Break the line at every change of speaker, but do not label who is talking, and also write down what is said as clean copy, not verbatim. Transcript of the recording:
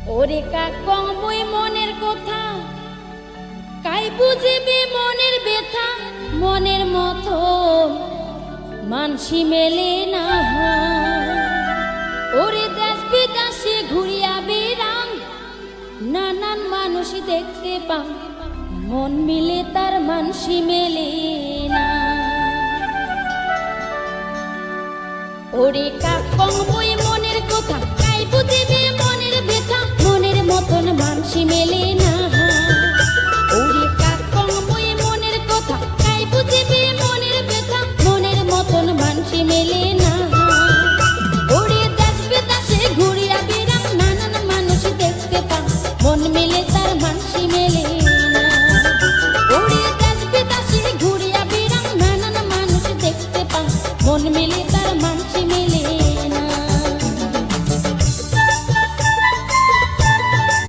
ওরে কাকং বই মনের কথা, কাই বুঝিবি মনের ব্যথা, মনের মতন মানসি মেলে না। ওরে দেশ বিদেশে ঘুরিয়া বেড়াং, নানান মানুষ দেখতে পাং, মন মিলে তার মানসি মেলে না। ওরে কাকং বই